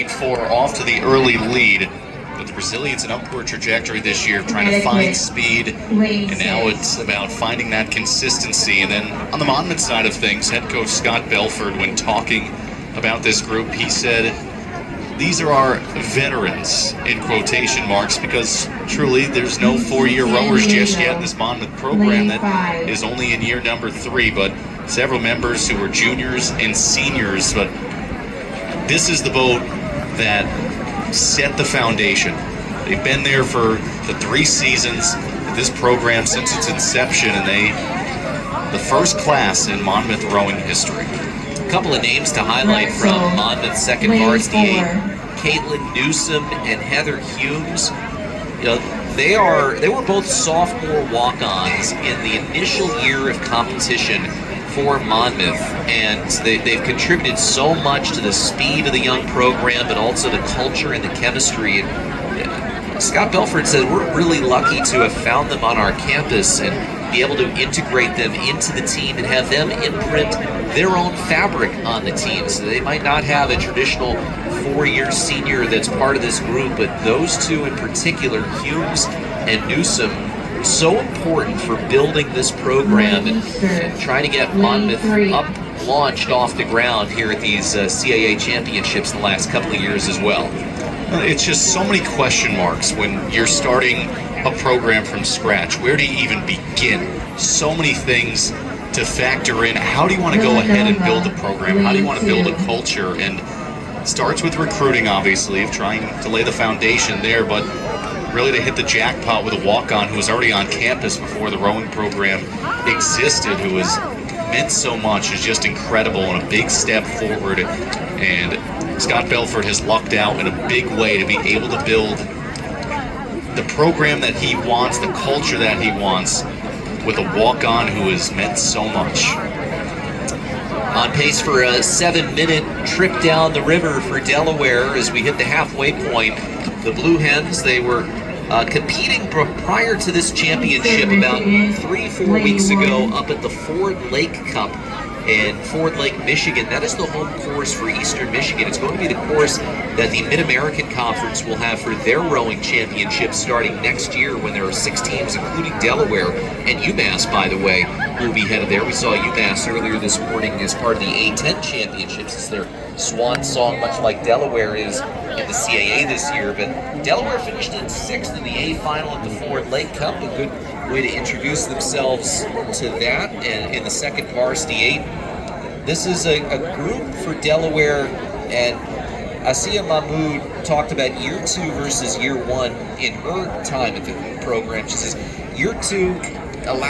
8-4 off to the early lead. But the Brazilians an upward trajectory this year, trying to find speed, and now it's about finding that consistency. And then on the Monmouth side of things, head coach Scott Belford, when talking about this group, he said, these are our veterans, in quotation marks, because truly there's no four-year rowers just yet in this Monmouth program that is only in year number 3, but several members who are juniors and seniors. But this is the boat that set the foundation. They've been there for the 3 seasons of this program since its inception, and the first class in Monmouth rowing history. A couple of names to highlight from Monmouth's second varsity 8, Caitlin Newsom and Heather Humes. You know, they were both sophomore walk-ons in the initial year of competition for Monmouth, and they've contributed so much to the speed of the young program, but also the culture and the chemistry. And Scott Belford said we're really lucky to have found them on our campus and be able to integrate them into the team and have them imprint their own fabric on the team. So they might not have a traditional 4-year senior that's part of this group, but those two in particular, Humes and Newsom, so important for building this program and trying to get Monmouth launched off the ground here at these CAA championships in the last couple of years as well. It's just so many question marks when you're starting a program from scratch. Where do you even begin? So many things to factor in. How do you want to go ahead and build a program? How do you want to build a culture? And it starts with recruiting, obviously, of trying to lay the foundation there, but really to hit the jackpot with a walk-on who was already on campus before the rowing program existed, who has meant so much, is just incredible and a big step forward. And Scott Belford has lucked out in a big way to be able to build the program that he wants, the culture that he wants, with a walk-on who has meant so much. On pace for a 7-minute trip down the river for Delaware as we hit the halfway point. The Blue Hens, they were competing prior to this championship about 3-4 weeks ago up at the Ford Lake Cup in Ford Lake, Michigan. That is the home course for Eastern Michigan. It's going to be the course that the Mid-American Conference will have for their rowing championship starting next year, when there are 6 teams, including Delaware and UMass, by the way, will be headed there. We saw UMass earlier this morning as part of the A10 championships. It's their swan song, much like Delaware is in the CAA this year. But Delaware finished in 6th in the A final at the Ford Lake Cup. A good way to introduce themselves to that. And in the second varsity 8, this is a group for Delaware, and Asiya Mahmood talked about year 2 versus year 1 in her time at the program. She says year 2